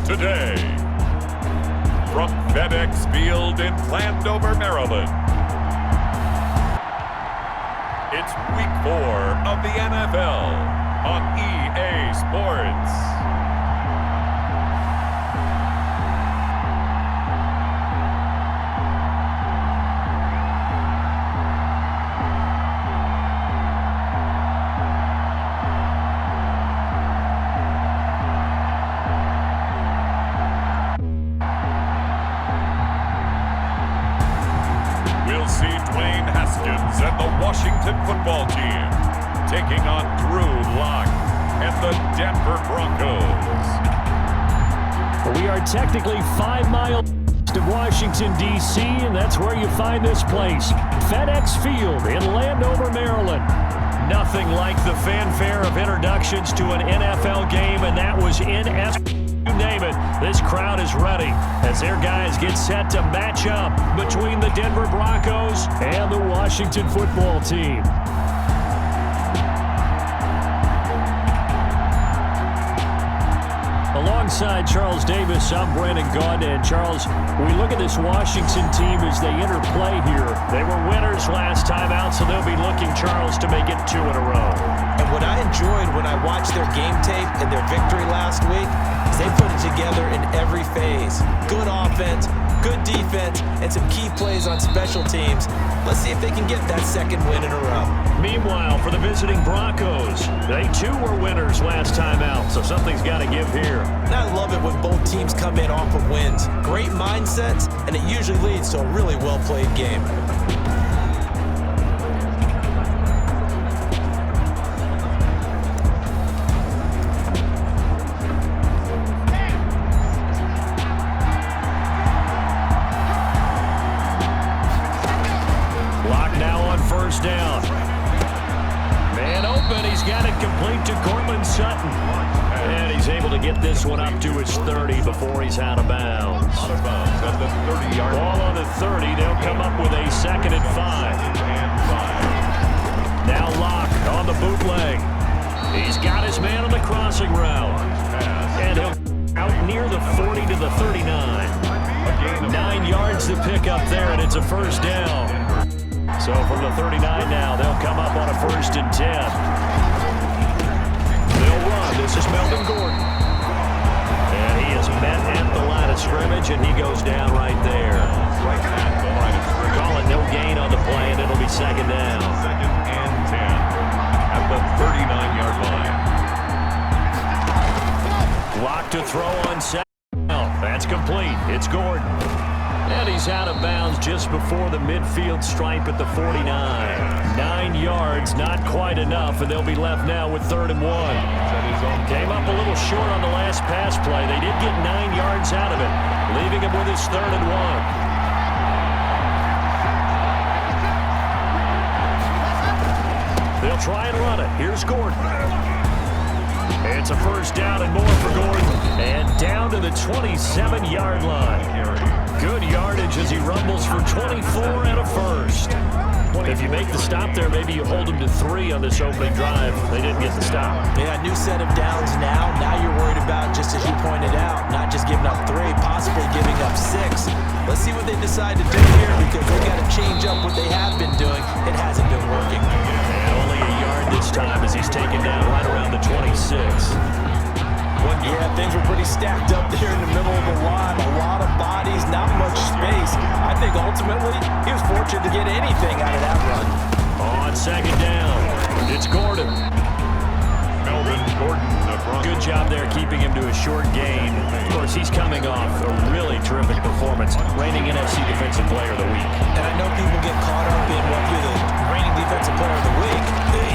today. From FedEx Field in Landover, Maryland, it's Week 4 of the NFL on EA Sports. And the Washington football team taking on Drew Lock and the Denver Broncos. We are technically 5 miles to Washington, D.C., and that's where you find this place, FedEx Field in Landover, Maryland. Nothing like the fanfare of introductions to an NFL game, and that was you name it, this crowd is ready as their guys get set to match up between the Denver Broncos and the Washington football team. Alongside Charles Davis, I'm Brandon Gaudin. And Charles, we look at this Washington team as they interplay here. They were winners last time out, so they'll be looking, Charles, to make it 2 in a row. And what I enjoyed when I watched their game tape and their victory last week is they put it together in every phase. Good offense, good defense, and some key plays on special teams. Let's see if they can get that second win in a row. Meanwhile, for the visiting Broncos, they too were winners last time out, so something's got to give here. And I love it when both teams come in off of wins. Great mindsets, and it usually leads to a really well-played game. Down. Man open, he's got it complete to Cortland Sutton. And he's able to get this one up to his 30 before he's out of bounds. Out of bounds at the 30-yard line. Ball on the 30, they'll come up with a 2nd and 5. Now Locke on the bootleg. He's got his man on the crossing route. And he'll out near the 40 to the 39. 9 yards to pick up there, and it's a first down. So from the 39 now, they'll come up on a 1st and 10. They'll run. This is Melvin Gordon. And he is met at the line of scrimmage, and he goes down right there. Right at the line of scrimmage. Call it no gain on the play, and it'll be 2nd down. 2nd and 10 at the 39-yard line. Lock to throw on 2nd. That's complete. It's Gordon. And he's out of bounds just before the midfield stripe at the 49. 9 yards, not quite enough, and they'll be left now with 3rd and 1. Came up a little short on the last pass play. They did get 9 yards out of it, leaving him with his 3rd and 1. They'll try and run it. Here's Gordon. It's a first down and more for Gordon. And down to the 27-yard line. Good yardage as he rumbles for 24 and a first. If you make the stop there, maybe you hold him to 3 on this opening drive. They didn't get the stop. Yeah, new set of downs now. Now you're worried about, just as you pointed out, not just giving up 3, possibly giving up 6. Let's see what they decide to do here, because they've got to change up what they have been doing. It hasn't been working. And only a yard this time as he's taken down right around the 26. Yeah, things were pretty stacked up there in the middle of the line. A lot of bodies, not much space. I think ultimately he was fortunate to get anything out of that run. On 2nd down, it's Gordon. Melvin Gordon, the Broncos. Good job there keeping him to a short gain. Of course, he's coming off a really terrific performance, reigning NFC Defensive Player of the Week. And I know people get caught up in what you're the reigning Defensive Player of the Week.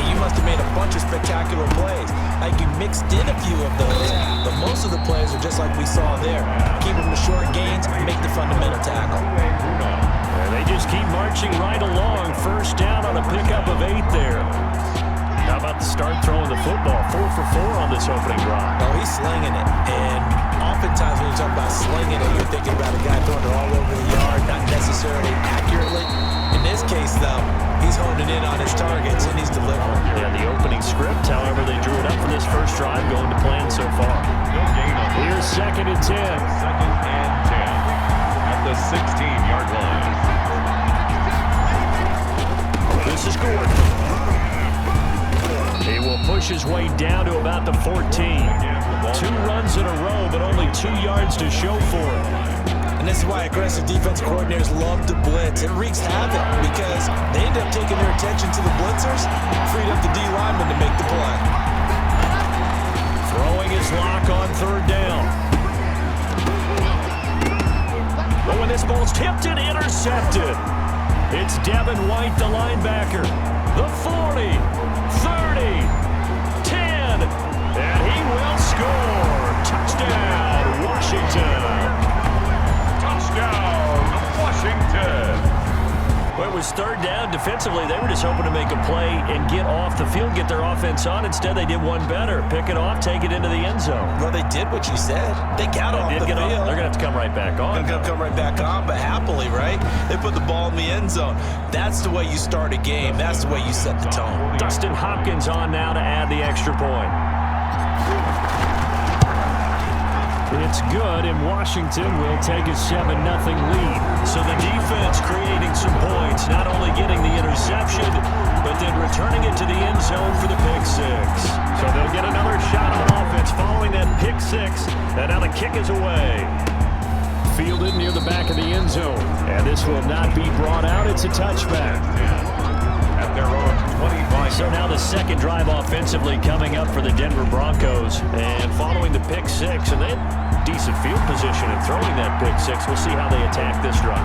You must have made a bunch of spectacular plays. Like you mixed in a few of those, but most of the plays are just like we saw there. Keep them to short gains, make the fundamental tackle. And they just keep marching right along. First down on a pickup of 8 there. How about the start throwing the football? 4 for 4 on this opening drive. Oh, he's slinging it. And oftentimes when you talk about slinging it, you're thinking about a guy throwing it all over the yard, not necessarily accurately. In this case, though, he's honing in on his targets, and he's delivering. Yeah, the opening script, however, they drew it up for this first drive, going to plan so far. No gain on that. Here's 2nd and 10. 2nd and 10 at the 16-yard line. This is Gordon. He will push his way down to about the 14. 2 runs in a row, but only 2 yards to show for it. And this is why aggressive defense coordinators love to blitz. It wreaks havoc because they end up taking their attention to the blitzers, freed up the D lineman to make the play. Throwing his lock on 3rd down. Oh, and this ball's tipped and intercepted. It's Devin White, the linebacker. The 40, 30, 10, and he will score. Touchdown, Washington. Touchdown, Washington. Well, it was 3rd down. Defensively, they were just hoping to make a play and get off the field, get their offense on. Instead, they did one better. Pick it off, take it into the end zone. Well, they did what you said. They got off the field. They're going to have to come right back on. They're going to come right back on, but happily, right? They put the ball in the end zone. That's the way you start a game. That's the way you set the tone. Dustin Hopkins on now to add the extra point. It's good, and Washington will take a 7-0 lead. So the defense creating some points, not only getting the interception, but then returning it to the end zone for the pick 6. So they'll get another shot on offense following that pick 6, and now the kick is away. Fielded near the back of the end zone, and this will not be brought out. It's a touchback. At their own 25. So now the 2nd drive offensively coming up for the Denver Broncos, and following the pick 6, and they had decent field position and throwing that pick 6. We'll see how they attack this drive.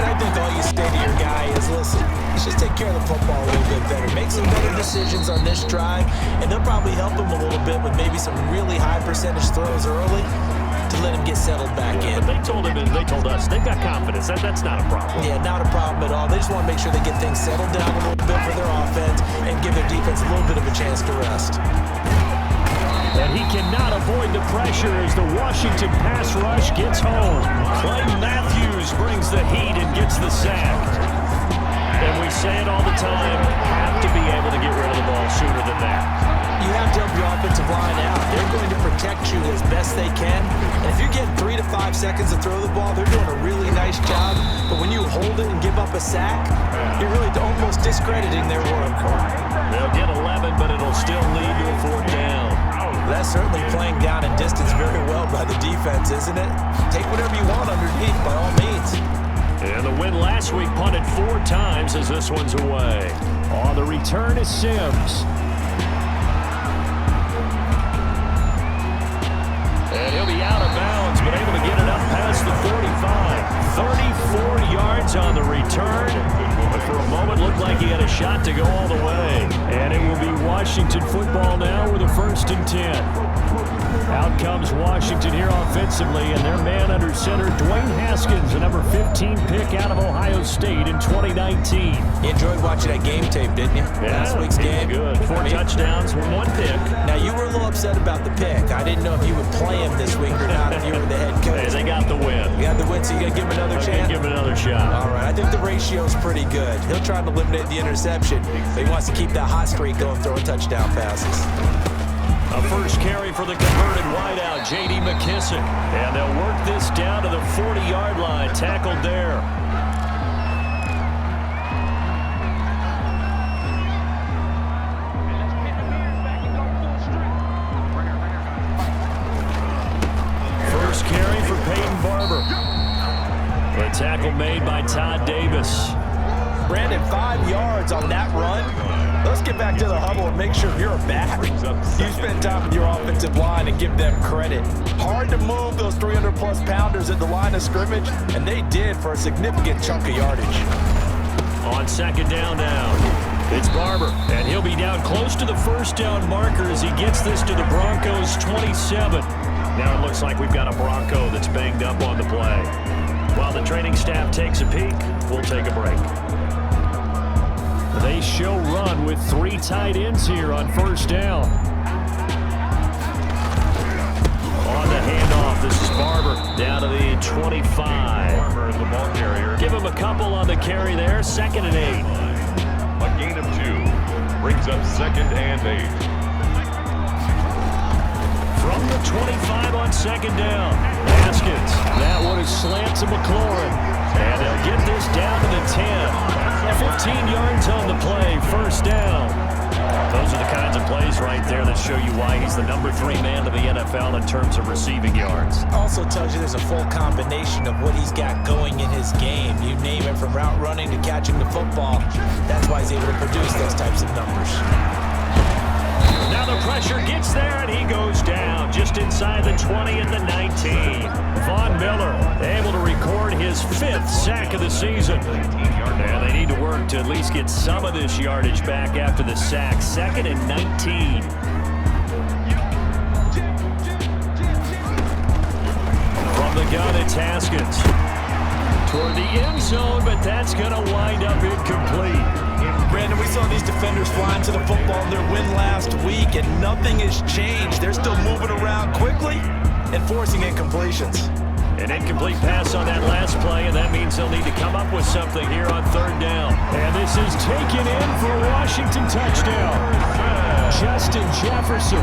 And I think all you say to your guy is, listen, let's just take care of the football a little bit better. Make some better decisions on this drive, and they'll probably help him a little bit with maybe some really high percentage throws early to let him get settled back in. But they told him and they told us they've got confidence. That's not a problem. Yeah, not a problem at all. They just want to make sure they get things settled down a little bit for their offense and give their defense a little bit of a chance to rest. And he cannot avoid the pressure as the Washington pass rush gets home. Clay Matthews brings the heat and gets the sack. And we say it all the time, have to be able to get rid of the ball sooner than that. You have to help your offensive line out. They're going to protect you as best they can. And if you're getting 3 to 5 seconds to throw the ball, they're doing a really nice job. But when you hold it and give up a sack, you're really almost discrediting their work. They'll get 11, but it'll still lead to a 4th down. That's certainly playing down in distance very well by the defense, isn't it? Take whatever you want underneath, by all means. And the win last week punted 4 times as this one's away. On the return is Sims. And he'll be out of bounds, but able to get it up past the 45. 34 yards on the return. But for a moment, looked like he had a shot to go all the way. And it will be Washington football now with a 1st and 10. Out comes Washington here offensively, and their man under center, Dwayne Haskins, the number 15 pick out of Ohio State in 2019. You enjoyed watching that game tape, didn't you? Yeah, last week's game. Good. 4 touchdowns, 1 pick. Now, you were a little upset about the pick. I didn't know if you would play him this week or not if you were the head coach. Hey, they got the win. You got the win, so you got to give him another chance? Give him another shot. All right, I think the ratio's pretty good. He'll try to eliminate the interception, but he wants to keep that hot streak going, throwing touchdown passes. A first carry for the converted wideout, J.D. McKissick. And they'll work this down to the 40-yard line, tackled there. First carry for Peyton Barber. The tackle made by Todd Davis. Brandon, 5 yards on that run. Let's get back to the huddle and make sure you're back. You spend time with your offensive line and give them credit. Hard to move those 300-plus pounders at the line of scrimmage, and they did for a significant chunk of yardage. On 2nd down now, it's Barber, and he'll be down close to the 1st down marker as he gets this to the Broncos' 27. Now it looks like we've got a Bronco that's banged up on the play. While the training staff takes a peek, we'll take a break. They show run with 3 tight ends here on 1st down. On the handoff, this is Barber down to the 25. Barber is the ball carrier. Give him a couple on the carry there, 2nd and 8. A gain of 2 brings up 2nd and 8. From the 25 on second down. Haskins. That one is slant to McLaurin. And they'll get this down to the 10. 15 yards on the play. First down. Those are the kinds of plays right there that show you why he's the number 3 man to the NFL in terms of receiving yards. Also tells you there's a full combination of what he's got going in his game. You name it, from route running to catching the football. That's why he's able to produce those types of numbers. Now the pressure gets there, and he goes down just inside the 20 at the 19. Von Miller able to record his 5th sack of the season. And they need to work to at least get some of this yardage back after the sack. 2nd and 19. From the gun, it's Haskins. Toward the end zone, but that's going to wind up incomplete. Brandon, we saw these defenders flying to the football in their win last week, and nothing has changed. They're still moving around quickly and forcing incompletions. An incomplete pass on that last play, and that means they'll need to come up with something here on 3rd down. And this is taken in for a Washington touchdown. Justin Jefferson,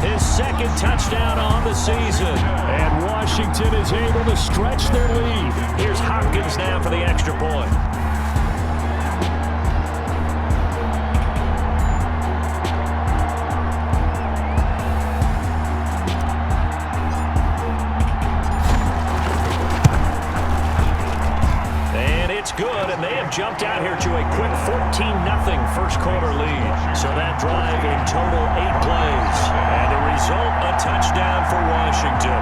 his 2nd touchdown on the season. And Washington is able to stretch their lead. Here's Hopkins now for the extra point. Good, and they have jumped out here to a quick 14-0 first quarter lead. So that drive in total 8 plays. And the result, a touchdown for Washington.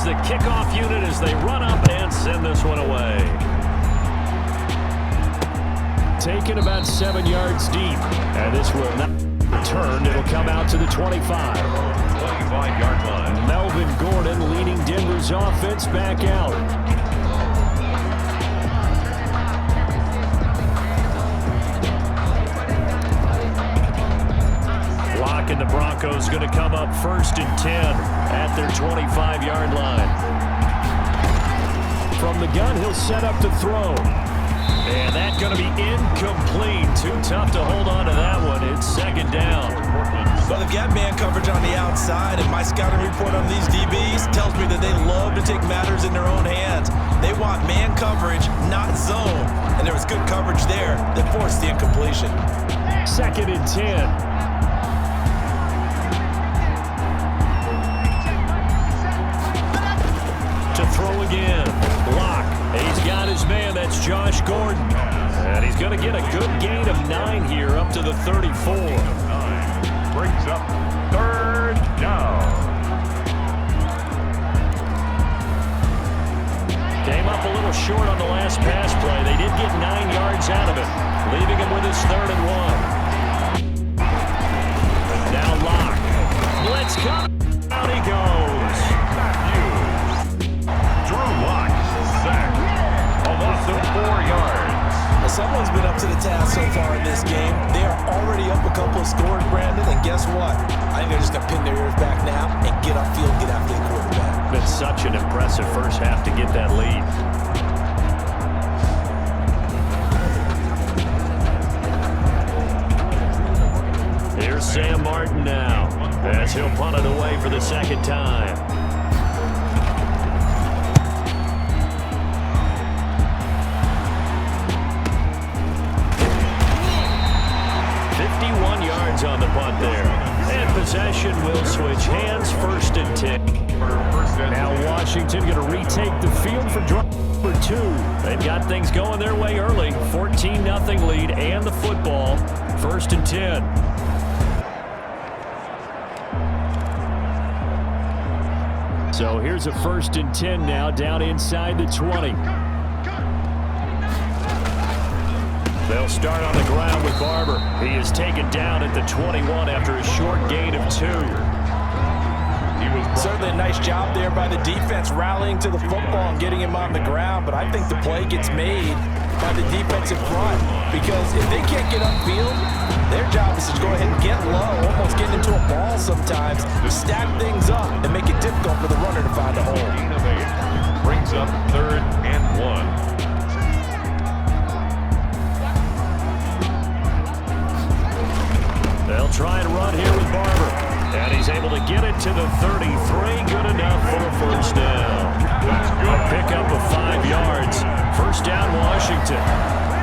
The kickoff unit as they run up and send this one away. Taken about 7 yards deep. And this will not return. It'll come out to the 25. 25-yard line. Melvin Gordon leading Denver's offense back out. And the Broncos going to come up 1st and 10 at their 25-yard line. From the gun, he'll set up to throw. And that's going to be incomplete. Too tough to hold on to that one. It's 2nd down. Well, they've got man coverage on the outside, and my scouting report on these DBs tells me that they love to take matters in their own hands. They want man coverage, not zone. And there was good coverage there that forced the incompletion. 2nd and 10. Throw again. Block. He's got his man. That's Josh Gordon. And he's going to get a good gain of 9 here up to the 34. Brings up 3rd down. Came up a little short on the last pass play. They did get 9 yards out of it, leaving him with his 3rd and 1. Now Locke. Blitz coming. Down he goes. Loss of 4 yards. Well, someone's been up to the task so far in this game. They are already up a couple of scores, Brandon, and guess what? I think they're just going to pin their ears back now and get upfield, get after the quarterback. Been such an impressive first half to get that lead. Here's Sam Martin now, as he'll punt it away for the 2nd time. On the punt there. And possession will switch hands. 1st and 10. Now Washington going to retake the field for drive number 2. They've got things going their way early. 14-0 lead and the football. 1st and 10. So here's a 1st and 10 now down inside the 20. They'll start on the ground with Barber. He is taken down at the 21 after a short gain of 2. Certainly a nice job there by the defense rallying to the football and getting him on the ground, but I think the play gets made by the defensive front because if they can't get upfield, their job is to go ahead and get low, almost get into a ball sometimes, stack things up, and make it difficult for the runner to find a hole. Brings up 3rd and 1. They'll try and run here with Barber. And he's able to get it to the 33. Good enough for a first down. A pickup of 5 yards. First down, Washington.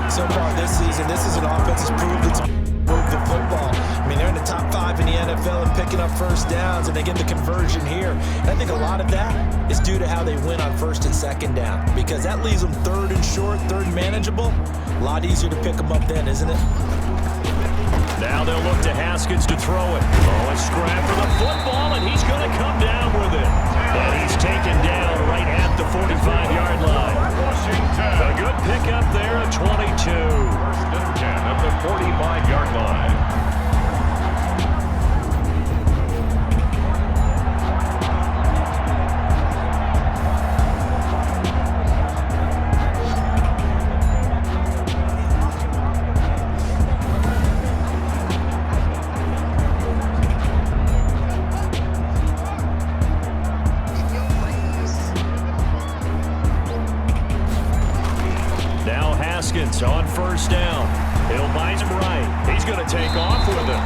So far this season, this is an offense that's proved it's moved the football. I mean, they're in the top 5 in the NFL and picking up first downs, and they get the conversion here. And I think a lot of that is due to how they win on 1st and 2nd down, because that leaves them 3rd and short, 3rd and manageable. A lot easier to pick them up then, isn't it? Now they'll look to Haskins to throw it. Oh, a scrap for the football, and he's going to come down with it. And he's taken down right at the 45-yard line. A good pickup there at 22. 1st and 10 at the 45-yard line. On 1st down. He'll bind him right. He's going to take off with it.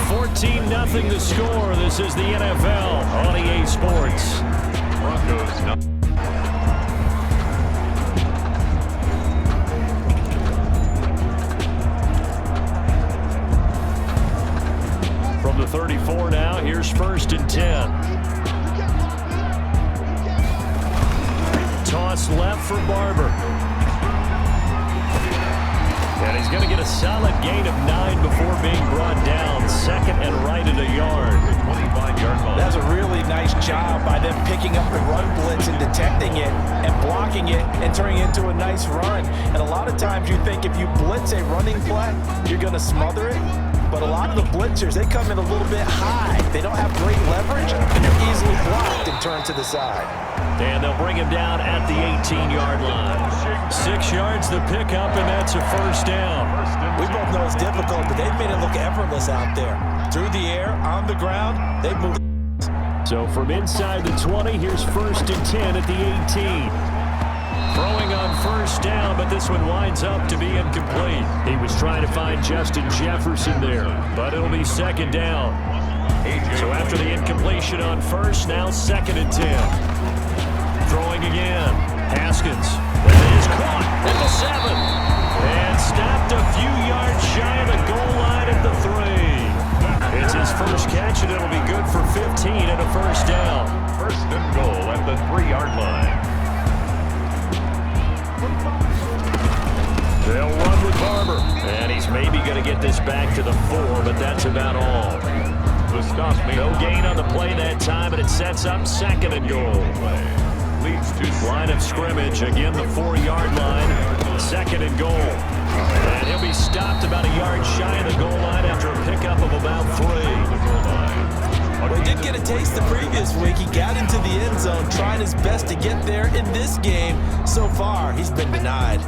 14-0 the score. This is the NFL on EA Sports. Broncos. From the 34 now, here's 1st and 10. Toss left for Barber. And he's going to get a solid gain of 9 before being brought down. 2nd and right at a yard. 25-yard line. That's a really nice job by them picking up the run blitz and detecting it and blocking it and turning it into a nice run. And a lot of times you think if you blitz a running play, you're going to smother it. But a lot of the blitzers, they come in a little bit high. They don't have great leverage, and they're easily blocked and turned to the side. And they'll bring him down at the 18-yard line. 6 yards the pickup, and that's a first down. We both know it's difficult, but they've made it look effortless out there. Through the air, on the ground, they've moved. So from inside the 20, here's 1st and 10 at the 18. Throwing on 1st down, but this one winds up to be incomplete. He was trying to find Justin Jefferson there, but it'll be 2nd down. So after the incompletion on 1st, now 2nd and 10. Throwing again. Haskins. That is caught at the 7. And stopped a few yards shy of the goal line at the 3. It's his first catch, and it'll be good for 15 and a first down. 1st and goal at the 3-yard line. They'll run with Barber. And he's maybe going to get this back to the 4, but that's about all. No gain on the play that time, and it sets up 2nd and goal. Leads to line of scrimmage. Again, the 4-yard line. 2nd and goal. And he'll be stopped about a yard shy of the goal line after a pickup of about 3. Well, he did get a taste the previous week. He got into the end zone, trying his best to get there in this game. So far, he's been denied.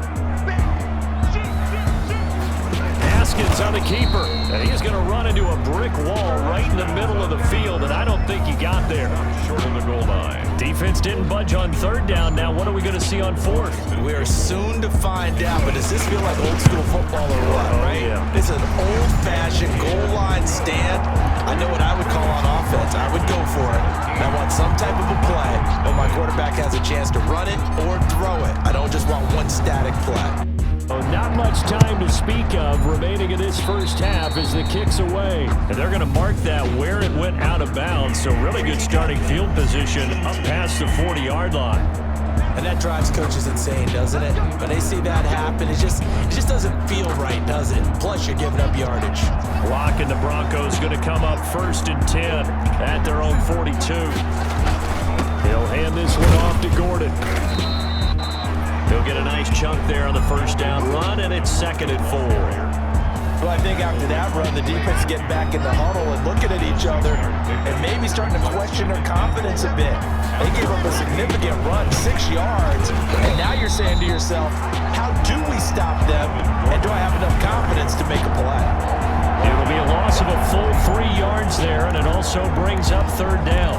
Haskins on the keeper, and he's going to run into a brick wall right in the middle of the field, and I don't think he got there. Short of the goal line. Defense didn't budge on 3rd down. Now what are we going to see on 4th? We're soon to find out, but does this feel like old school football or what, right? Yeah. It's an old-fashioned goal line stand. I know what I would call on offense. I would go for it. I want some type of a play where my quarterback has a chance to run it or throw it. I don't just want one static play. Not much time to speak of remaining in this first half as the kick's away. And they're going to mark that where it went out of bounds. So really good starting field position up past the 40-yard line. And that drives coaches insane, doesn't it? When they see that happen, it just doesn't feel right, does it? Plus, you're giving up yardage. Clock and the Broncos going to come up 1st and 10 at their own 42. He'll hand this one off to Gordon. He'll get a nice chunk there on the first down run, and it's 2nd and 4. Well, I think after that run, the defense getting back in the huddle and looking at each other and maybe starting to question their confidence a bit. They gave up a significant run, 6 yards, and now you're saying to yourself, how do we stop them, and do I have enough confidence to make a play? It'll be a loss of a full 3 yards there, and it also brings up third down.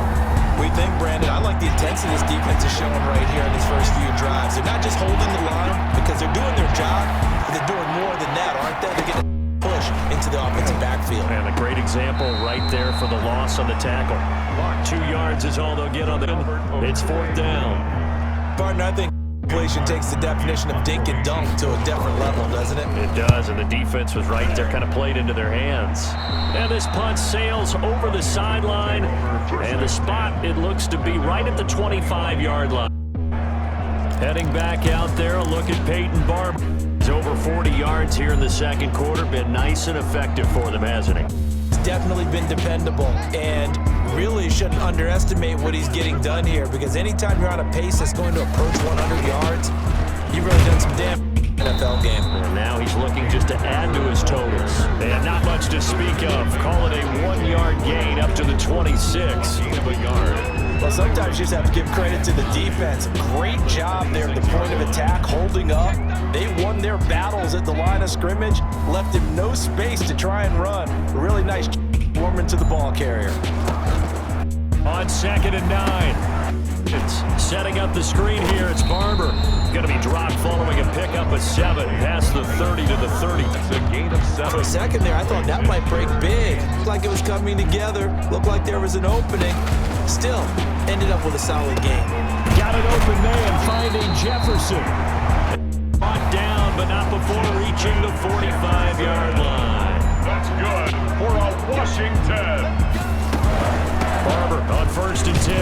We think, Brandon, I like the intensity this defense is showing right here in these first few drives. They're not just holding the line because they're doing their job, but they're doing more than that, aren't they? They're getting push into the offensive backfield. And a great example right there for the loss on the tackle. 2 yards is all they'll get on the. It's fourth down. Partner, I think completion takes the definition of dink and dunk to a different level, doesn't it? It does, and the defense was right there, kind of played into their hands. And this punt sails over the sideline, and the spot, it looks to be right at the 25-yard line. Heading back out there, a look at Peyton Barber. He's over 40 yards here in the second quarter. Been nice and effective for them, hasn't he? He's definitely been dependable, and really shouldn't underestimate what he's getting done here, because anytime you're on a pace that's going to approach 100 yards, you've really done some damage in the NFL game. And now he's looking just to add to his totals. And not much to speak of. Call it a 1-yard gain up to the 26. Well, sometimes you just have to give credit to the defense. Great job there at the point of attack, holding up. They won their battles at the line of scrimmage, left him no space to try and run. A really nice warming to the ball carrier. On 2nd and 9. It's setting up the screen here. It's Barber. Going to be dropped following a pickup of 7 past the 30 to the 30. It's a gain of 7. For a second there, I thought that might break big. Looked like it was coming together. Looked like there was an opening. Still, ended up with a solid game. Got an open man finding Jefferson. Brought down, but not before reaching the 45-yard line. That's good for a Washington. Barber on 1st and 10.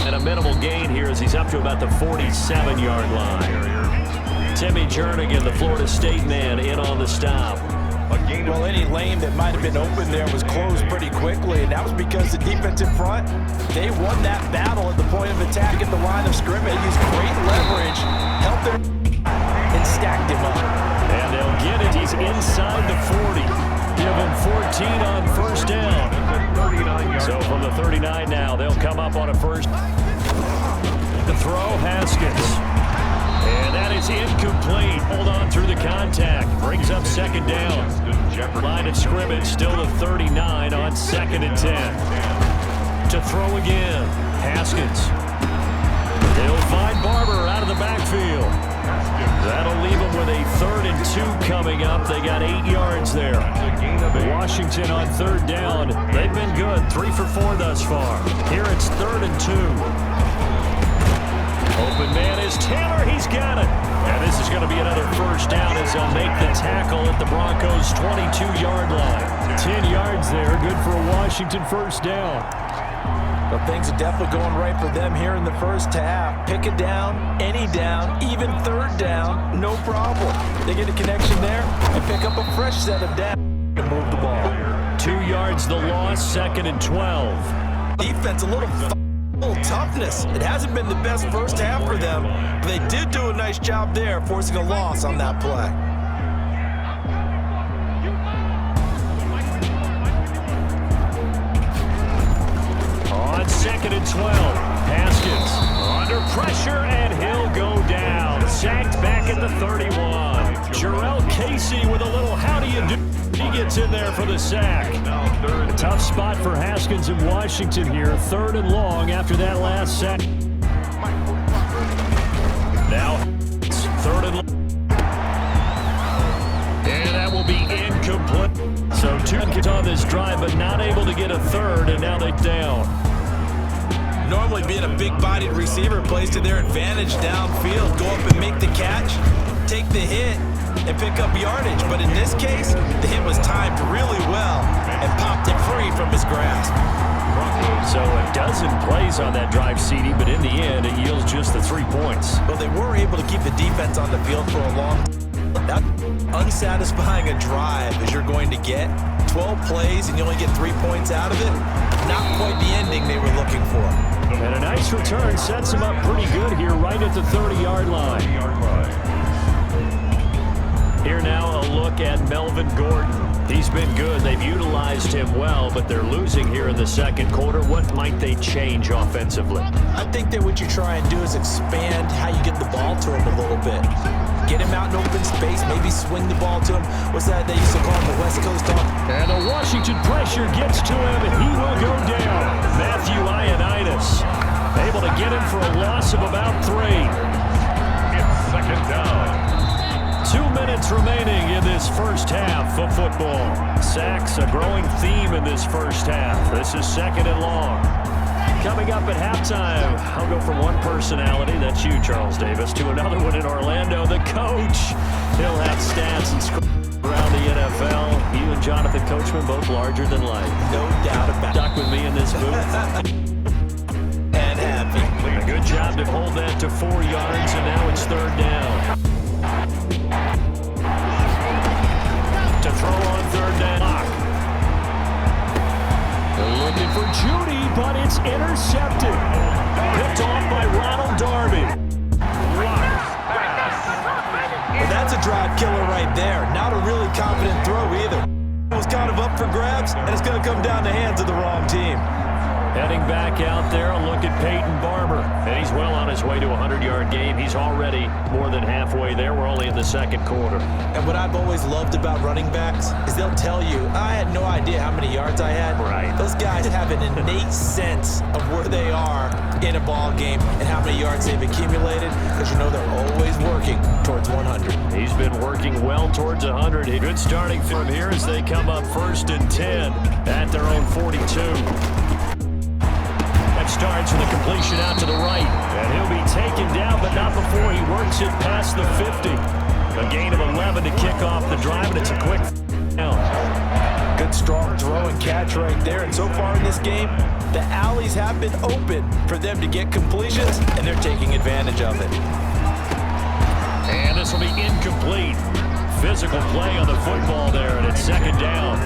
And a minimal gain here as he's up to about the 47-yard line. Timmy Jernigan, the Florida State man, in on the stop. Well, any lane that might have been open there was closed pretty quickly, and that was because the defense in front, they won that battle at the point of attack at the line of scrimmage. They used great leverage, helped their and stacked him up. And they'll get it. He's inside the 40. Give him 14 on 1st down. So from the 39 now, they'll come up on a first. The throw, Haskins. And that is incomplete. Hold on through the contact. Brings up 2nd down. Line of scrimmage, still the 39 on 2nd and 10. To throw again, Haskins. They'll find Barber out of the backfield. That'll leave them with a 3rd and 2 coming up. They got 8 yards there. Washington on 3rd down. They've been good. 3 for 4 thus far. Here it's 3rd and 2. Open man is Taylor. He's got it. And this is going to be another 1st down as they'll make the tackle at the Broncos' 22-yard line. 10 yards there. Good for a Washington 1st down. But things are definitely going right for them here in the first half. Pick a down, any down, even 3rd down, no problem. They get a connection there and pick up a fresh set of downs and move the ball. 2 yards the loss, 2nd and 12. Defense, a little toughness. It hasn't been the best first half for them. But they did do a nice job there, forcing a loss on that play. On 2nd and 12, Haskins under pressure, and he'll go down. Sacked back at the 31. Jarrell Casey with a little how do you do? He gets in there for the sack. A tough spot for Haskins in Washington here. 3rd and long after that last sack. Now, it's 3rd and long. And that will be incomplete. So 2 gets on this drive, but not able to get a 3rd, and now they're down. Normally being a big-bodied receiver plays to their advantage downfield. Go up and make the catch, take the hit, and pick up yardage. But in this case, the hit was timed really well and popped it free from his grasp. So a dozen plays on that drive, CD, but in the end, it yields just the 3 points. Well, they were able to keep the defense on the field for a long time. That's unsatisfying a drive as you're going to get. 12 plays and you only get 3 points out of it. Not quite the ending they were looking for. And a nice return sets him up pretty good here right at the 30-yard line. Here now, a look at Melvin Gordon. He's been good. They've utilized him well, but they're losing here in the second quarter. What might they change offensively? I think that what you try and do is expand how you get the ball to him a little bit. Get him out in open space, maybe swing the ball to him. What's that they used to call him, the West Coast dog? And the Washington pressure gets to him, and he will go down. Matthew Ioannidis able to get him for a loss of about 3. It's second down. 2 minutes remaining in this first half of football. Sacks, a growing theme in this first half. This is second and long. Coming up at halftime, I'll go from one personality, that's you, Charles Davis, to another one in Orlando, the coach. He'll have stats and scores around the NFL. You and Jonathan Coachman, both larger than life. No doubt about it. Stuck with me in this booth. And happy. A good job to hold that to 4 yards, and now it's third down. To throw on third down. They're looking for Judy, but it's intercepted. Picked off by Ronald Darby. Well, that's a drive killer right there. Not a really confident throw either. It was kind of up for grabs, and it's going to come down the hands of the wrong team. Heading back out there, a look at Peyton Barber. And he's well on his way to a 100-yard game. He's already more than halfway there. We're only in the second quarter. And what I've always loved about running backs is they'll tell you, I had no idea how many yards I had. Right. Those guys have an innate sense of where they are in a ball game and how many yards they've accumulated, because you know they're always working towards 100. He's been working well towards 100. A good starting from here as they come up 1st and 10 at their own 42. Starts with a completion out to the right, and he'll be taken down, but not before he works it past the 50. A gain of 11 to kick off the drive, and it's a quick down. Good strong throw and catch right there, and so far in this game, the alleys have been open for them to get completions, and they're taking advantage of it. And this will be incomplete. Physical play on the football there, and it's second down.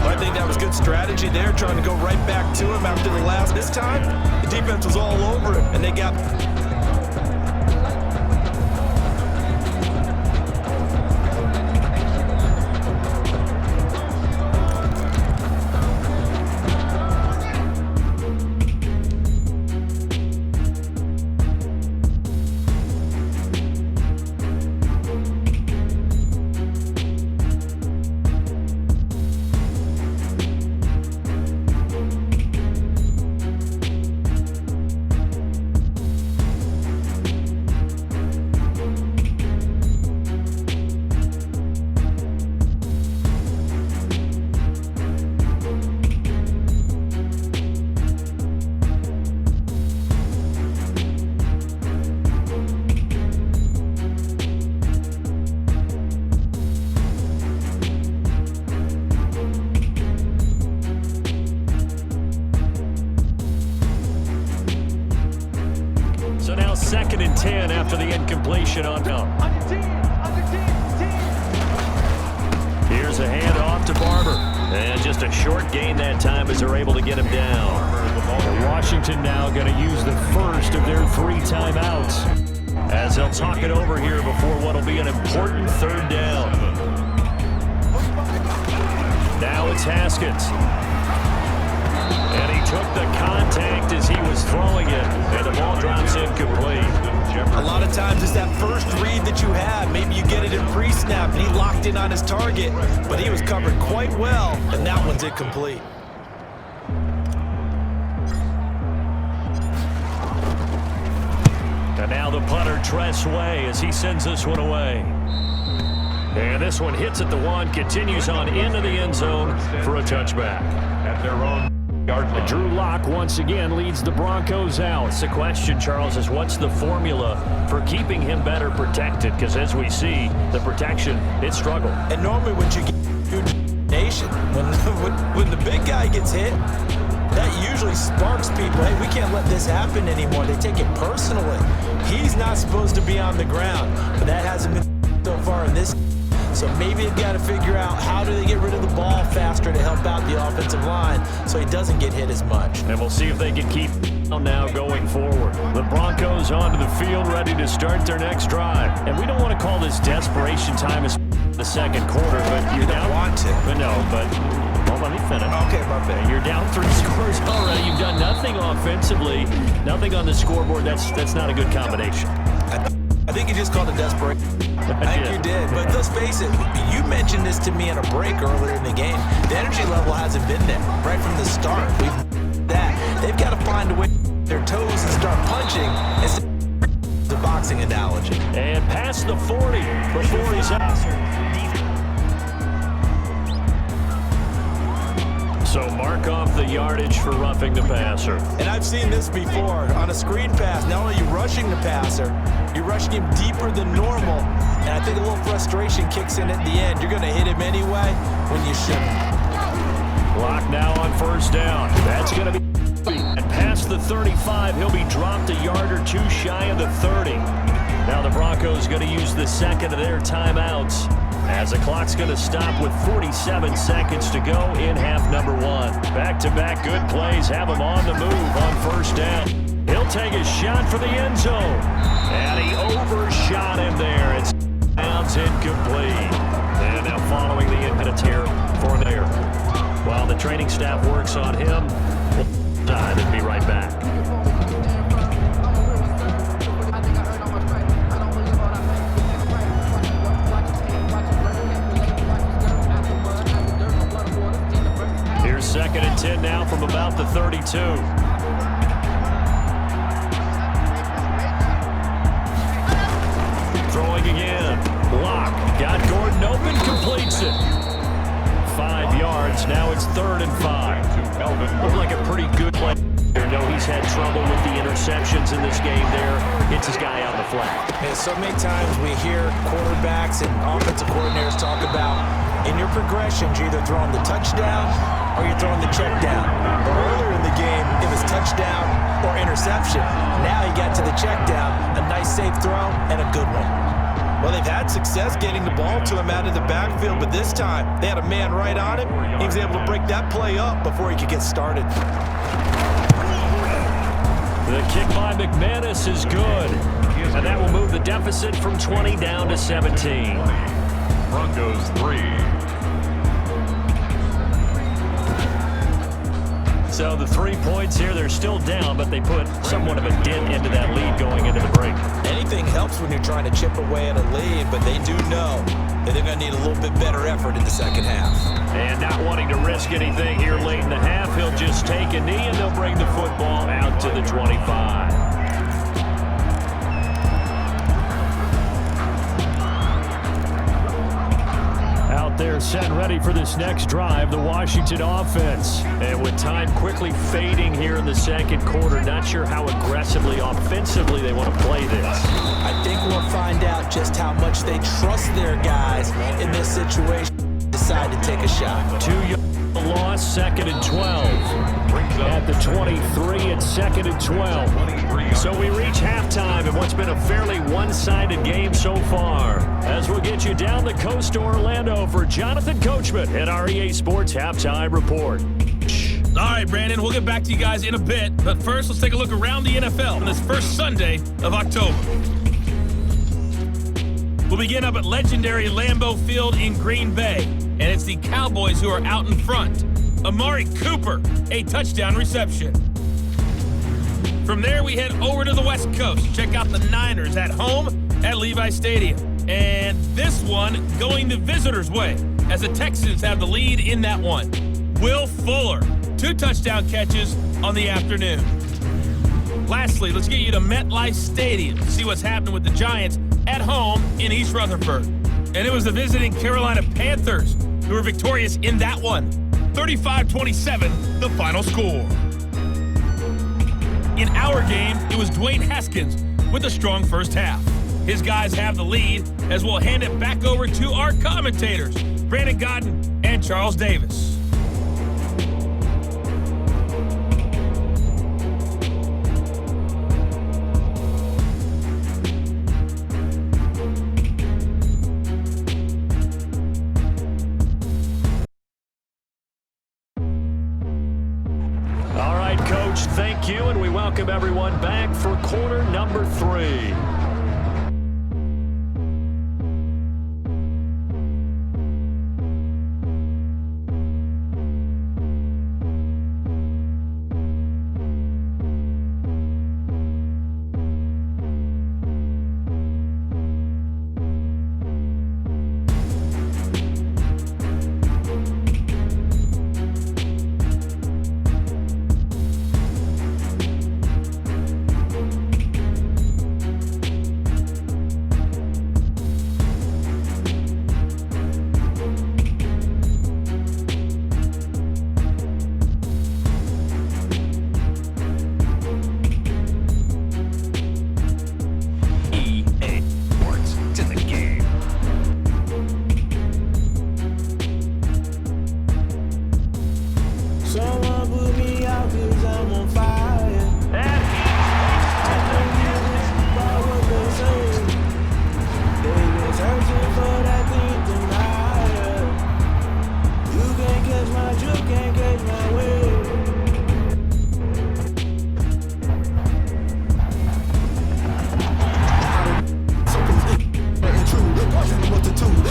I think that was good strategy there, trying to go right back to him after the last. This time, the defense was all over him, and they got... So now 2nd and 10 after the incompletion on down. Here's a handoff to Barber. And just a short gain that time as they're able to get him down. And Washington now going to use the first of their 3 timeouts, as they'll talk it over here before what will be an important third down. Now it's Haskins. And he took the contact as he was throwing it, and the ball drops incomplete. A lot of times it's that first read that you have. Maybe you get it in pre-snap, and he locked in on his target, but he was covered quite well, and that one's incomplete. And now the punter, Tress Way, as he sends this one away. And this one hits at the 1, continues on into the end zone for a touchback. At their own yard line. Drew Lock once again leads the Broncos out. The question, Charles, is what's the formula for keeping him better protected? Because as we see, the protection, it struggled. And normally what you get nation, when the big guy gets hit, that usually sparks people. Hey, we can't let this happen anymore. They take it personally. He's not supposed to be on the ground, but that hasn't been so far in this. So maybe they've got to figure out how do they get rid of the ball faster to help out the offensive line so he doesn't get hit as much. And we'll see if they can keep now going forward. The Broncos onto the field ready to start their next drive. And we don't want to call this desperation time, the second quarter, but You don't want to. But no, but well, let me finish. Okay, my bad. You're down 3 scores already. You've done nothing offensively, nothing on the scoreboard. That's not a good combination. I think you just called it desperation. I think you did. But let's face it, you mentioned this to me in a break earlier in the game. The energy level hasn't been there right from the start. They've got to find a way to their toes and start punching instead of the boxing analogy. And past the 40 before he's out. So mark off the yardage for roughing the passer. And I've seen this before on a screen pass. Not only are you rushing the passer, you're rushing him deeper than normal. And I think a little frustration kicks in at the end. You're going to hit him anyway when you shouldn't. Clock now on first down. That's going to be and past the 35. He'll be dropped a yard or two shy of the 30. Now the Broncos going to use the second of their timeouts, as the clock's going to stop with 47 seconds to go in half number 1. Back-to-back good plays have him on the move on first down. He'll take a shot for the end zone. And he overshot him there. It's bounds incomplete. And now following the input here for there. While the training staff works on him, and be right back. Here's 2nd and 10 now from about the 32. Throwing again. Block. Got Gordon open. Completes it. 5 yards. Now it's 3rd and 5. Looked like a pretty good play. No, he's had trouble with the interceptions in this game there. Hits his guy out in the flat. Man, so many times we hear quarterbacks and offensive coordinators talk about in your progressions, you're either throwing the touchdown or you're throwing the check down. But earlier in the game, it was touchdown or interception. Now he got to the check down, a nice safe throw, and a good one. Well, they've had success getting the ball to him out of the backfield, but this time they had a man right on him. He was able to break that play up before he could get started. The kick by McManus is good, and that will move the deficit from 20 down to 17. Broncos 3. So the 3 points here, they're still down, but they put somewhat of a dent into that lead going into the break. Anything helps when you're trying to chip away at a lead, but they do know that they're going to need a little bit better effort in the second half. And not wanting to risk anything here late in the half, he'll just take a knee and they'll bring the football out to the 25. They're set and ready for this next drive, the Washington offense. And with time quickly fading here in the second quarter, not sure how aggressively, offensively they want to play this. I think we'll find out just how much they trust their guys in this situation. Decide to take a shot. 2 yards loss, 2nd and 12. At the 23 and 2nd and 12. So we reach halftime in what's been a fairly one-sided game so far. As we'll get you down the coast to Orlando for Jonathan Coachman at our EA Sports Halftime Report. All right, Brandon, we'll get back to you guys in a bit. But first, let's take a look around the NFL on this first Sunday of October. We'll begin up at legendary Lambeau Field in Green Bay. And it's the Cowboys who are out in front. Amari Cooper, a touchdown reception. From there, we head over to the West Coast. Check out the Niners at home at Levi Stadium. And this one going the visitors' way, as the Texans have the lead in that one. Will Fuller, 2 touchdown catches on the afternoon. Lastly, let's get you to MetLife Stadium to see what's happening with the Giants at home in East Rutherford. And it was the visiting Carolina Panthers who were victorious in that one. 35-27, the final score. In our game, it was Dwayne Haskins with a strong first half. His guys have the lead, as we'll hand it back over to our commentators, Brandon Godden and Charles Davis. Coach, thank you, and we welcome everyone back for quarter number 3. 'cause I'm on fire. And I don't give a about what they say. They've been searching for that thing tonight. You can't catch my drift, can't catch my wave.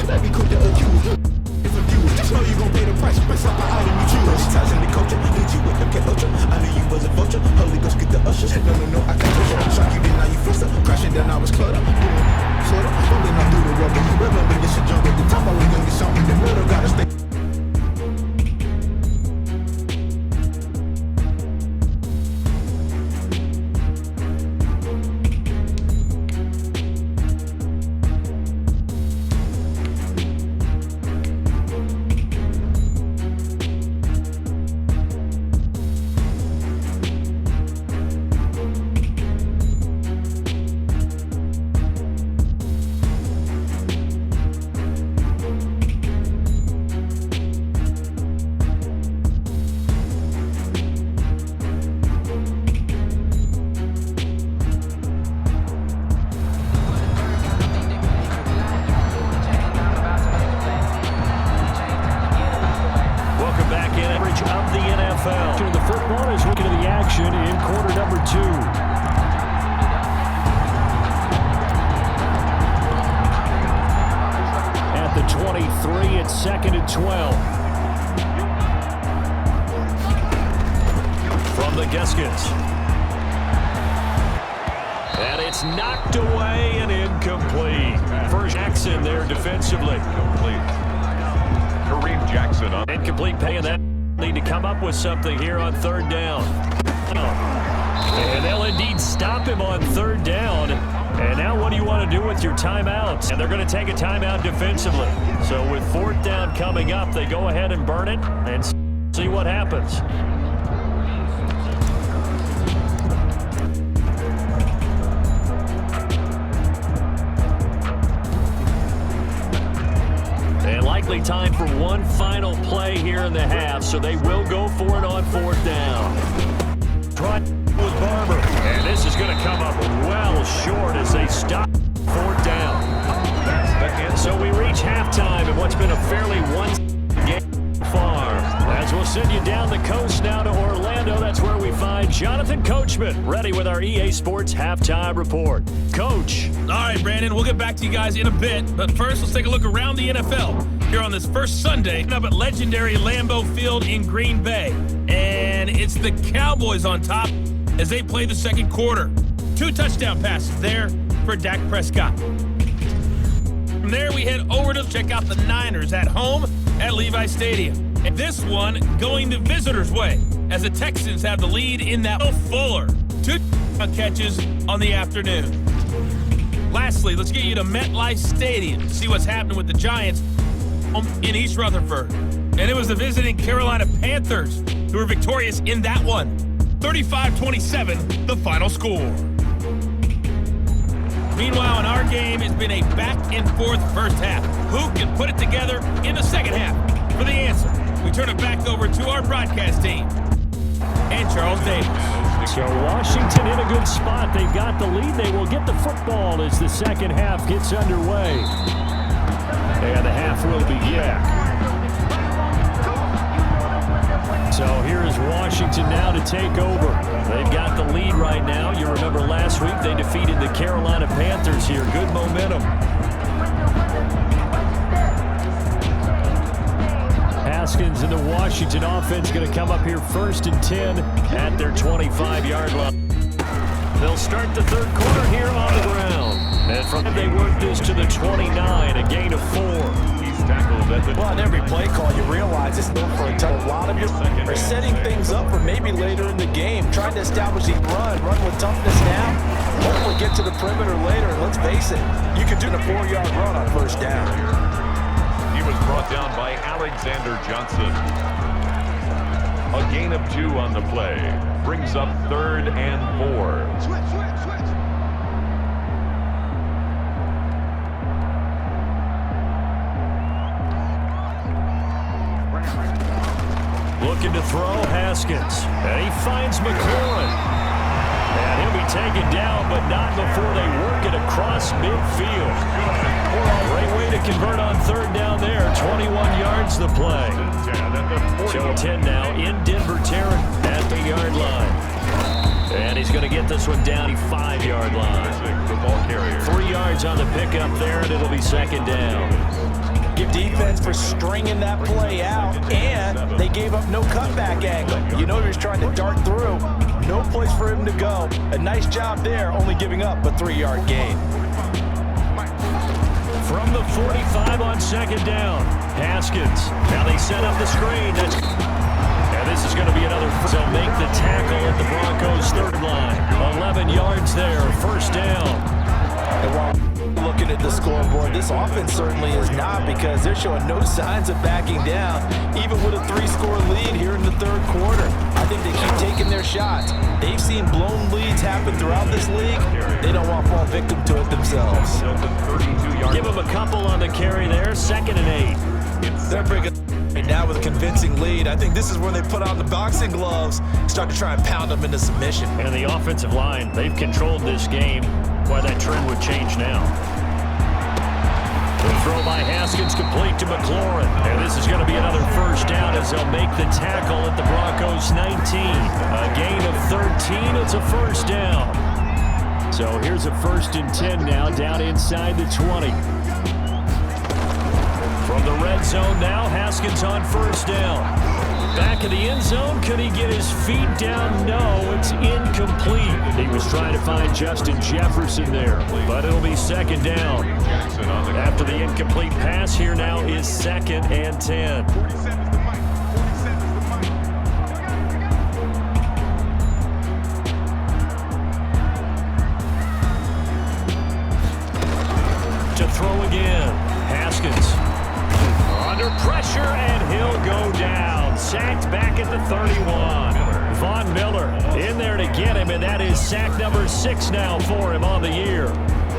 Let me cook the accused. If abused, just know you gon' pay the price. Mess up the item you choose. Ties in the culture, hit you with them get ultra. I knew you was a vulture. Holy Ghost get the ushers. No, I can't touch you. Shock you, then now you fluster. Crashing, then I was cluttered. Sorta, rolling on through the rubber. Remember this shit jungle. The time I was young, it's something in the middle. Gotta stay. The football is looking at the action in quarter number 2. At the 23, it's 2nd and 12. From the Gaskins. And it's knocked away and incomplete. For Jackson there defensively. Complete. Kareem Jackson on. Incomplete, paying that. Need to come up with something here on 3rd down. And they'll indeed stop him on 3rd down. And now what do you want to do with your timeouts? And they're going to take a timeout defensively. So with 4th down coming up, they go ahead and burn it and see what happens. Likely time for one final play here in the half, so they will go for it on 4th down. Try with Barber, and this is going to come up well short as they stop 4th down. So we reach halftime in what's been a fairly one-game far. As we'll send you down the coast now to Orlando, that's where we find Jonathan Coachman ready with our EA Sports Halftime Report. Coach. All right, Brandon, we'll get back to you guys in a bit, but first let's take a look around the NFL. Here on this first Sunday, up at legendary Lambeau Field in Green Bay. And it's the Cowboys on top as they play the second quarter. 2 touchdown passes there for Dak Prescott. From there, we head over to check out the Niners at home at Levi Stadium. And this one going the visitors' way as the Texans have the lead in that. Fuller, 2 catches on the afternoon. Lastly, let's get you to MetLife Stadium to see what's happening with the Giants in East Rutherford. And it was the visiting Carolina Panthers who were victorious in that one. 35-27, the final score. Meanwhile, in our game, it's been a back-and-forth first half. Who can put it together in the second half? For the answer, we turn it back over to our broadcast team and Charles Davis. So Washington in a good spot. They've got the lead. They will get the football as the second half gets underway. And the half will begin. So here is Washington now to take over. They've got the lead right now. You remember last week they defeated the Carolina Panthers here. Good momentum. Haskins and the Washington offense going to come up here 1st and 10 at their 25-yard line. They'll start the third quarter here on the ground. And from there, they work this to the 29, a gain of 4. He's tackled at the. Well, on every play call, you realize it's for a lot of you are setting things up for maybe later in the game, trying to establish a run with toughness now. Hopefully get to the perimeter later, and let's face it, you could do a 4-yard run on 1st down. He was brought down by Alexander Johnson. A gain of 2 on the play. Brings up 3rd and 4. Looking to throw, Haskins. And he finds McLaurin. And he'll be taken down, but not before they work it across midfield. Great way to convert on third down there. 21 yards the play. So 10 now in Denver territory at the yard line. And he's going to get this one down the 5-yard line. 3 yards on the pickup there, and it'll be second down. Give defense for stringing that play out, and they gave up no cutback angle. You know he was trying to dart through. No place for him to go. A nice job there, only giving up a 3-yard gain. From the 45 on second down, Haskins. Now they set up the screen. And this is going to be another. So make the tackle at the Broncos' third line. 11 yards there, first down. And while looking at the scoreboard, this offense certainly is not, because they're showing no signs of backing down, even with a 3-score lead here in the third quarter. I think they keep taking their shots. They've seen blown leads happen throughout this league. They don't want to fall victim to it themselves. Give them a couple on the carry there, 2nd and 8. They're bringing right now with a convincing lead. I think this is where they put on the boxing gloves, start to try and pound them into submission. And the offensive line, they've controlled this game. Why that trend would change now. The throw by Haskins complete to McLaurin. And this is going to be another first down as they'll make the tackle at the Broncos' 19. A gain of 13. It's a first down. So here's a 1st and 10 now, down inside the 20. From the red zone now, Haskins on first down. Back in the end zone, could he get his feet down? No, it's incomplete. He was trying to find Justin Jefferson there, but it'll be second down. After the incomplete pass, here now is 2nd and 10. To throw again, Haskins. Under pressure, and he'll go down. Sacked back at the 31. Von Miller in there to get him, and that is sack number 6 now for him on the year.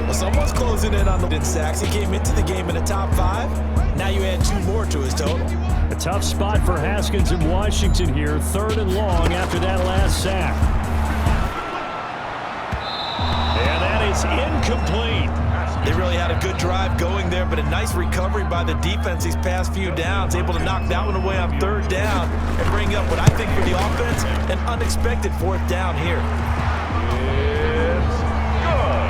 Well, someone's closing in on the sacks. He came into the game in the top 5. Now you add 2 more to his total. A tough spot for Haskins in Washington here. 3rd and long after that last sack. And that is incomplete. They really had a good drive going there, but a nice recovery by the defense these past few downs, able to knock that one away on 3rd down and bring up what I think for the offense, an unexpected 4th down here. It's good.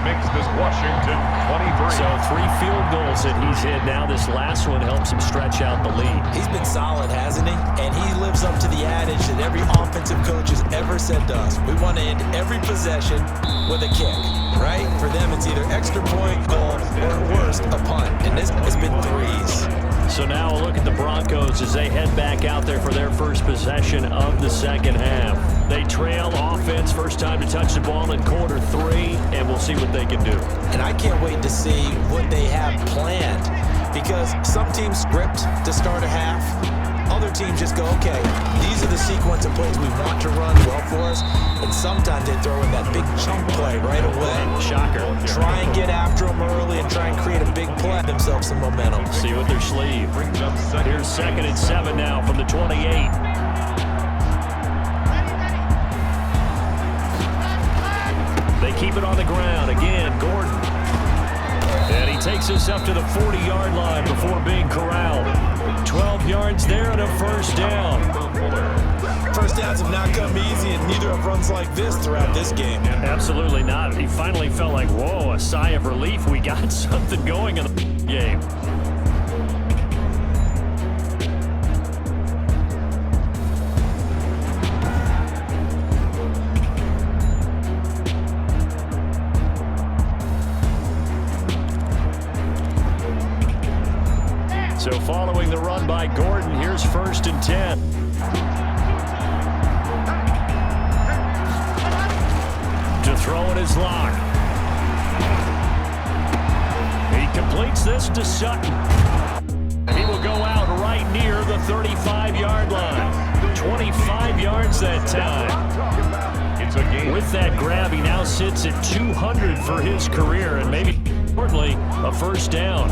Makes this Washington 23. So 3 field goals that he's hit now. This last one helps him stretch out the lead. He's been solid, hasn't he? And he lives up to the adage that every offensive coach has ever said to us. We want to end every possession with a kick, right? For them, it's either extra point, goal, or at worst, a punt. And this has been 3s. So now a look at the Broncos as they head back out there for their first possession of the second half. They trail offense, first time to touch the ball in quarter 3, and we'll see what they can do. And I can't wait to see what they have planned, because some teams script to start a half. Other teams just go, okay, these are the sequence of plays we want to run well for us. And sometimes they throw in that big chunk play right away. Shocker. Try and get after them early and try and create a big play, themselves some momentum. See what their sleeve. Here's 2nd and 7 now from the 28. They keep it on the ground. Again, Gordon. And he takes us up to the 40-yard line before being corralled. 12 yards there and a first down. First downs have not come easy, and neither have runs like this throughout this game. Absolutely not. He finally felt like, whoa, a sigh of relief. We got something going in the game. So following the run by Gordon, here's 1st and 10. To throw it is Locke. He completes this to Sutton. He will go out right near the 35-yard line. 25 yards that time. It's a gain. With that grab, he now sits at 200 for his career, and maybe importantly, a first down.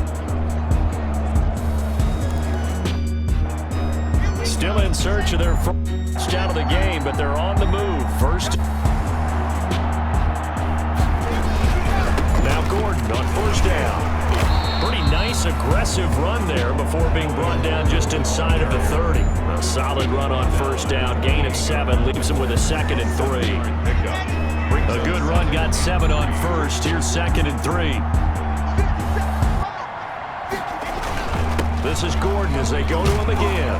Still in search of their first out of the game, but they're on the move. First. Now Gordon on first down. Pretty nice, aggressive run there before being brought down just inside of the 30. A solid run on first down. Gain of 7 leaves him with a 2nd and 3. A good run got 7 on first. Here's 2nd and 3. This is Gordon as they go to him again.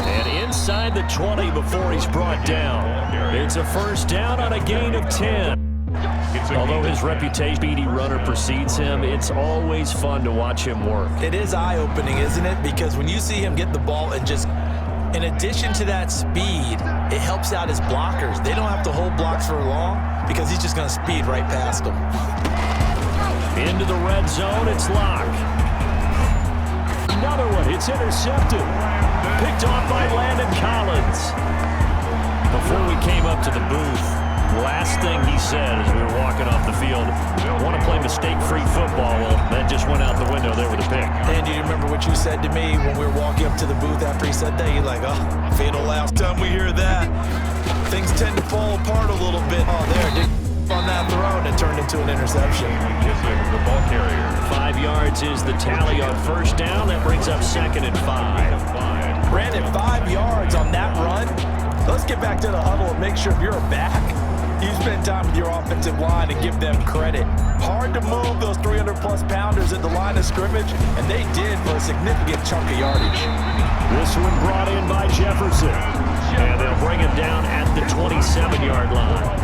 And inside the 20 before he's brought down. It's a first down on a gain of 10. Although his reputation, speedy runner precedes him, it's always fun to watch him work. It is eye-opening, isn't it? Because when you see him get the ball and just, in addition to that speed, it helps out his blockers. They don't have to hold blocks for long because he's just going to speed right past them. Into the red zone, it's Locke. Another one, it's intercepted. Picked off by Landon Collins. Before we came up to the booth, last thing he said as we were walking off the field, I want to play mistake-free football. Well, that just went out the window there with a pick. And do you remember what you said to me when we were walking up to the booth after he said that? You're like, oh, fatal last time we hear that. Things tend to fall apart a little bit. Oh, there, on that throw, and it turned into an interception. The ball carrier. 5 yards is the tally on first down. That brings up 2nd and 5. Brandon, 5 yards on that run. Let's get back to the huddle and make sure if you're a back, you spend time with your offensive line and give them credit. Hard to move those 300-plus pounders at the line of scrimmage, and they did for a significant chunk of yardage. This one brought in by Jefferson. And they'll bring him down at the 27-yard line.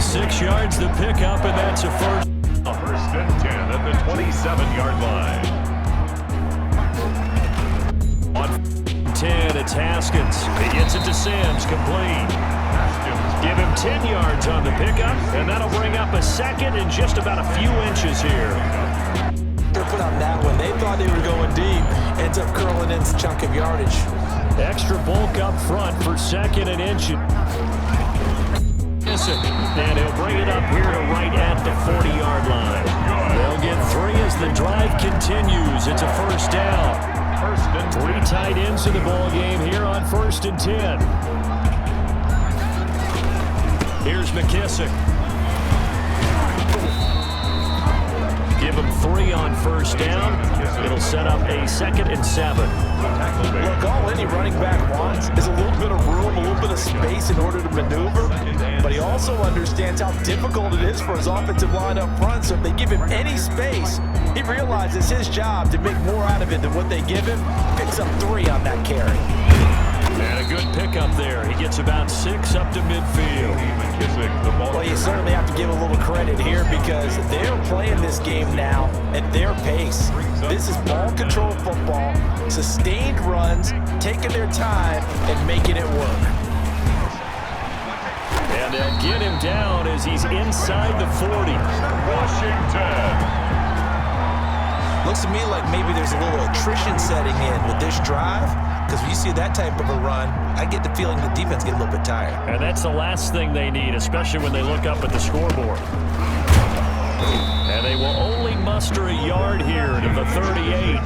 6 yards the pickup, and that's a first. First and 10 at the 27-yard line. On 10, it's Haskins. He gets it to Sims, complete. Give him 10 yards on the pickup, and that'll bring up a 2nd and just about a few inches here. They put on that one. They thought they were going deep. Ends up curling in a chunk of yardage. Extra bulk up front for 2nd and inches. And he'll bring it up here to right at the 40-yard line. They'll get 3 as the drive continues. It's a first down. 3 tight ends in the ball game here on 1st and 10. Here's McKissick. Give him 3 on first down. It'll set up a 2nd and 7. Look, all any running back wants is a little bit of room, a little bit of space in order to maneuver. But he also understands how difficult it is for his offensive line up front. So if they give him any space, he realizes his job to make more out of it than what they give him. Picks up 3 on that carry. And a good pickup there. He gets about 6 up to midfield. Well, you certainly have to give a little credit here because they're playing this game now at their pace. This is ball control football, sustained runs, taking their time and making it work. And they'll get him down as he's inside the 40. Washington. Looks to me like maybe there's a little attrition setting in with this drive. Because when you see that type of a run, I get the feeling the defense get a little bit tired. And that's the last thing they need, especially when they look up at the scoreboard. And they will only muster a yard here to the 38.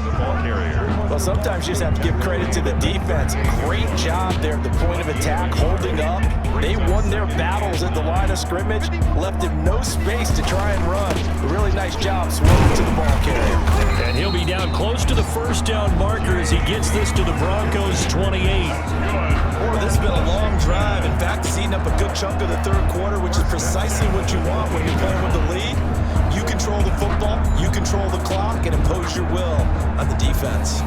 Well, sometimes you just have to give credit to the defense. Great job there at the point of attack, holding up. They won their battles at the line of scrimmage, left him no space to try and run. A really nice job swinging to the ball carrier. And he'll be down close to the first down marker as he gets this to the Broncos' 28. Boy, this has been a long drive. In fact, it's eating up a good chunk of the third quarter, which is precisely what you want when you're playing with the lead. You control the football, you control the clock, and impose your will on the defense.